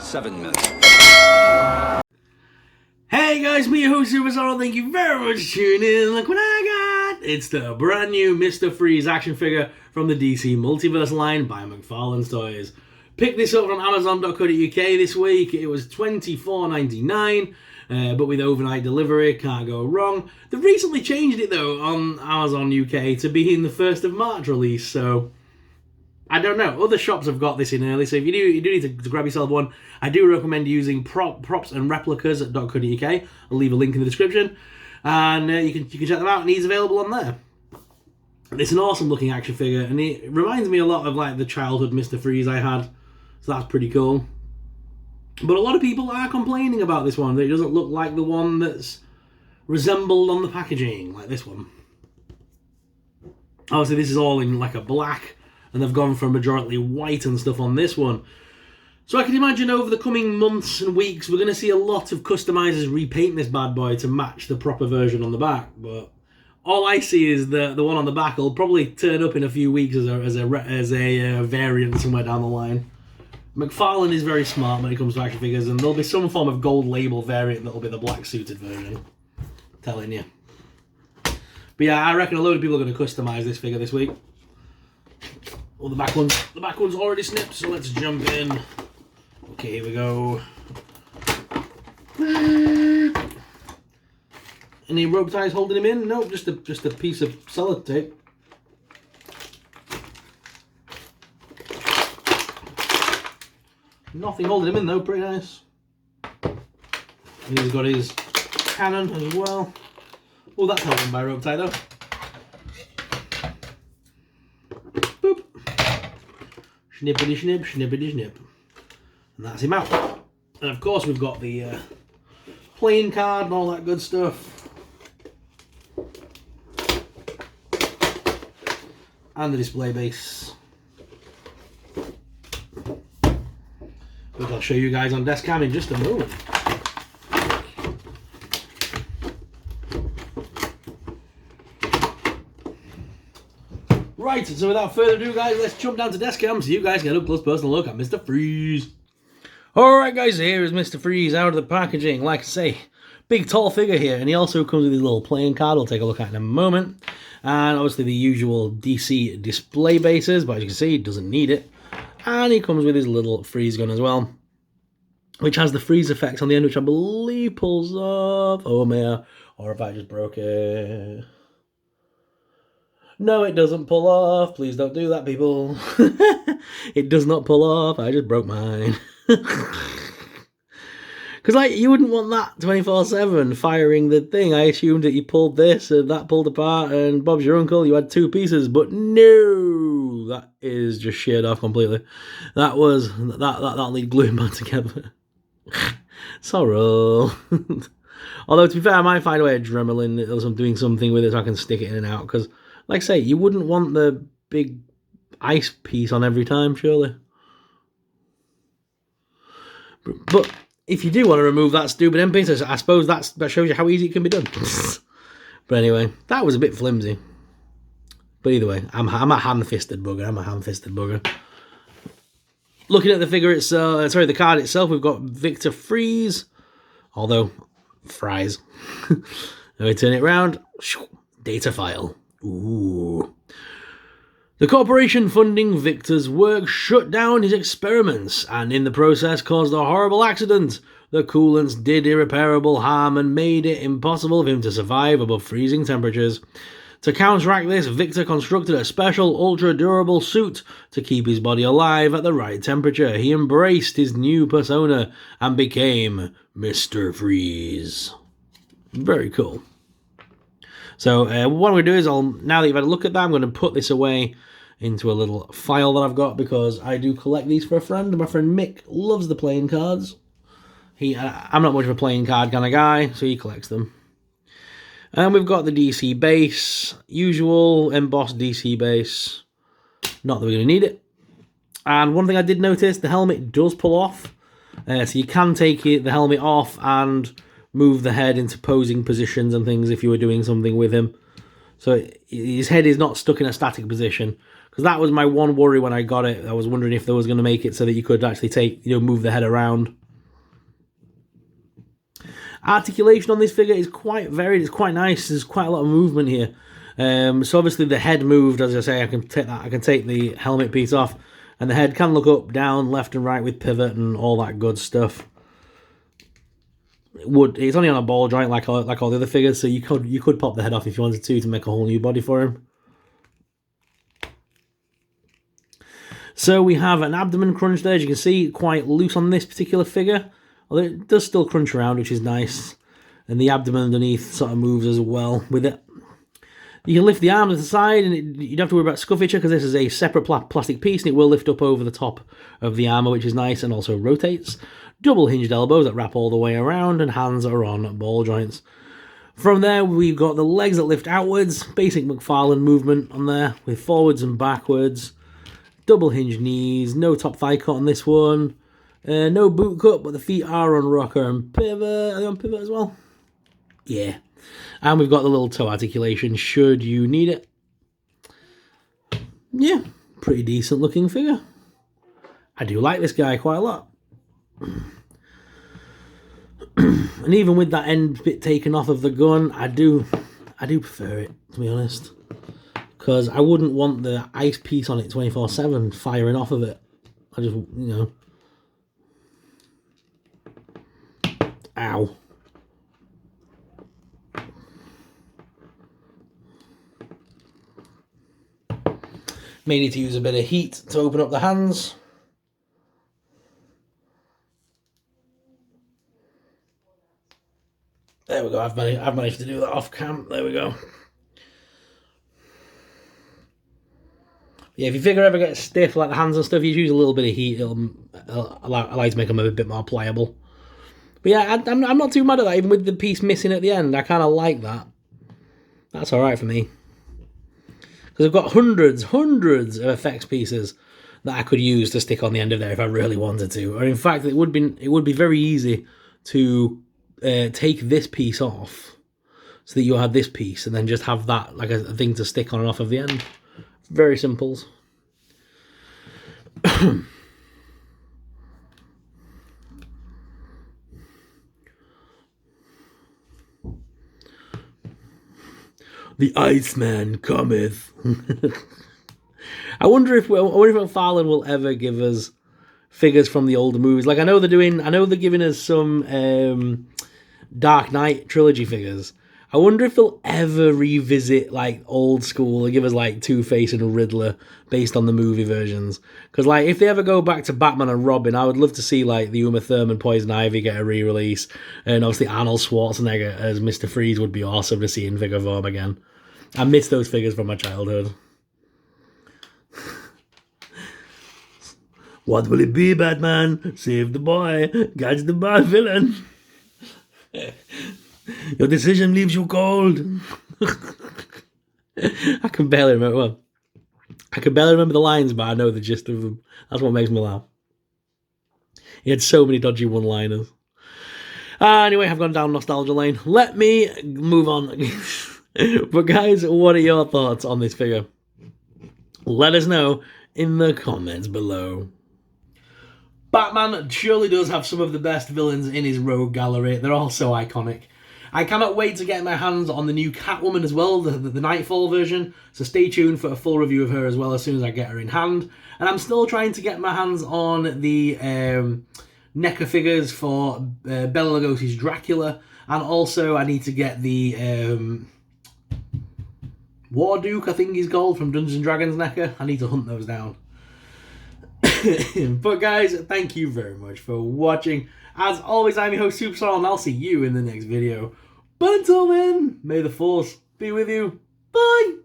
7 minutes. Hey guys, me your host Superstar, thank you very much for tuning in. Look what I got! It's the brand new Mr. Freeze action figure from the DC Multiverse line by McFarlane Toys. Picked this up from Amazon.co.uk this week. It was $24.99, but with overnight delivery, can't go wrong. They've recently changed it though on Amazon UK to be in the 1st of March release, so I don't know. Other shops have got this in early, so if you do need to grab yourself one, I do recommend using props and replicas at .co.uk. I'll leave a link in the description, and you can check them out, and he's available on there. It's an awesome looking action figure, and it reminds me a lot of like the childhood Mr. Freeze I had, so that's pretty cool. But a lot of people are complaining about this one, that it doesn't look like the one that's resembled on the packaging, like this one. Obviously this is all in like a black, and they've gone for majority white and stuff on this one. So I can imagine over the coming months and weeks, we're going to see a lot of customizers repaint this bad boy to match the proper version on the back. But all I see is the one on the back will probably turn up in a few weeks as a variant somewhere down the line. McFarlane is very smart when it comes to action figures, and there'll be some form of gold label variant that'll be the black suited version. I'm telling you. But yeah, I reckon a load of people are going to customize this figure this week. Well, the back one's already snipped, so let's jump in. Okay, here we go. Any rope ties holding him in? Nope, just a piece of sellotape. Nothing holding him in though, pretty nice. And he's got his cannon as well. Oh, that's held in by rope tie though. Boop. Snippity snip, snippity snip. And that's him out. And of course we've got the playing card and all that good stuff. And the display base. Which I'll show you guys on desk cam in just a moment. Right, so without further ado guys, let's jump down to desk cam so you guys can get a close personal look at Mr. Freeze. Alright guys, here is Mr. Freeze out of the packaging. Like I say, big tall figure here, and he also comes with his little playing card we'll take a look at in a moment. And obviously the usual DC display bases, but as you can see, he doesn't need it. And he comes with his little freeze gun as well, which has the freeze effect on the end, which I believe pulls off. Oh man, or if I just broke it. No, it doesn't pull off. Please don't do that, people. It does not pull off. I just broke mine. Because like, you wouldn't want that 24/7 firing the thing. I assumed that you pulled this and that pulled apart and Bob's your uncle, you had 2 pieces, but no, that is just sheared off completely. That'll need gluing back together. Sorrow. Although to be fair, I might find a way of dremeling or doing something with it so I can stick it in and out, because like I say, you wouldn't want the big ice piece on every time, surely. But if you do want to remove that stupid end piece, I suppose that shows you how easy it can be done. But anyway, that was a bit flimsy. But either way, I'm a ham-fisted bugger. Looking at the figure itself, the card itself, we've got Victor Freeze, although fries. Let me turn it around. Data file. Ooh. The corporation funding Victor's work shut down his experiments and in the process caused a horrible accident. The coolants did irreparable harm and made it impossible for him to survive above freezing temperatures. To counteract this, Victor constructed a special ultra-durable suit to keep his body alive at the right temperature. He embraced his new persona and became Mr. Freeze. Very cool. So what I'm going to do is, now that you've had a look at that, I'm going to put this away into a little file that I've got, because I do collect these for a friend. My friend Mick loves the playing cards. I'm not much of a playing card kind of guy, so he collects them. And we've got the DC base, usual embossed DC base. Not that we're going to need it. And one thing I did notice, the helmet does pull off. So you can take the helmet off and move the head into posing positions and things if you were doing something with him. So his head is not stuck in a static position, Because that was my one worry when I got it. I was wondering if they was going to make it so that you could actually move the head around. Articulation on this figure is quite varied. It's quite nice. There's quite a lot of movement here. So obviously the head moved, as I say. I can take the helmet piece off, and the head can look up, down, left, and right with pivot and all that good stuff. It's only on a ball joint like all the other figures, so you could pop the head off if you wanted to make a whole new body for him. So we have an abdomen crunch there. As you can see, quite loose on this particular figure. Although it does still crunch around, which is nice. And the abdomen underneath sort of moves as well with it. You can lift the arms to the side, and you don't have to worry about scuffage because this is a separate plastic piece, and it will lift up over the top of the armour, which is nice, and also rotates. Double hinged elbows that wrap all the way around, and hands are on ball joints. From there, we've got the legs that lift outwards. Basic McFarlane movement on there, with forwards and backwards. Double hinged knees, no top thigh cut on this one. No boot cut, but the feet are on rocker and pivot. Are they on pivot as well? Yeah. And we've got the little toe articulation, should you need it. Yeah, pretty decent looking figure. I do like this guy quite a lot. And even with that end bit taken off of the gun, I do prefer it, to be honest. Because I wouldn't want the ice piece on it 24/7 firing off of it. I just, Ow. May need to use a bit of heat to open up the hands. There we go, I've managed to do that off cam. There we go. Yeah, if your figure ever gets stiff like the hands and stuff, you use a little bit of heat. It'll allow you to make them a bit more pliable. But yeah, I'm not too mad at that, even with the piece missing at the end. I kind of like that. That's alright for me. Because I've got hundreds of effects pieces that I could use to stick on the end of there if I really wanted to. Or in fact, it would be very easy to take this piece off so that you had this piece and then just have that like a thing to stick on and off of the end. Very simples. The Iceman cometh. I wonder if McFarlane will ever give us figures from the older movies. Like I know they're giving us some Dark Knight trilogy figures. I wonder if they'll ever revisit like old school and give us like Two-Face and Riddler based on the movie versions. Because like if they ever go back to Batman and Robin, I would love to see like the Uma Thurman Poison Ivy get a re-release, and obviously Arnold Schwarzenegger as Mr. Freeze would be awesome to see in figure form again. I miss those figures from my childhood. What will it be, Batman? Save the boy, catch the bad villain. Your decision leaves you cold. I can barely remember the lines, but I know the gist of them. That's what makes me laugh. He had so many dodgy one-liners. Anyway, I've gone down nostalgia lane. Let me move on. But guys, what are your thoughts on this figure? Let us know in the comments below. Batman surely does have some of the best villains in his rogue gallery. They're all so iconic. I cannot wait to get my hands on the new Catwoman as well, the Nightfall version, so stay tuned for a full review of her as well as soon as I get her in hand. And I'm still trying to get my hands on the NECA figures for Bela Lugosi's Dracula, and also I need to get the War Duke, I think he's called, from Dungeons & Dragons NECA. I need to hunt those down. But guys, thank you very much for watching. As always, I'm your host Superstar, and I'll see you in the next video. But until then, may the Force be with you. Bye!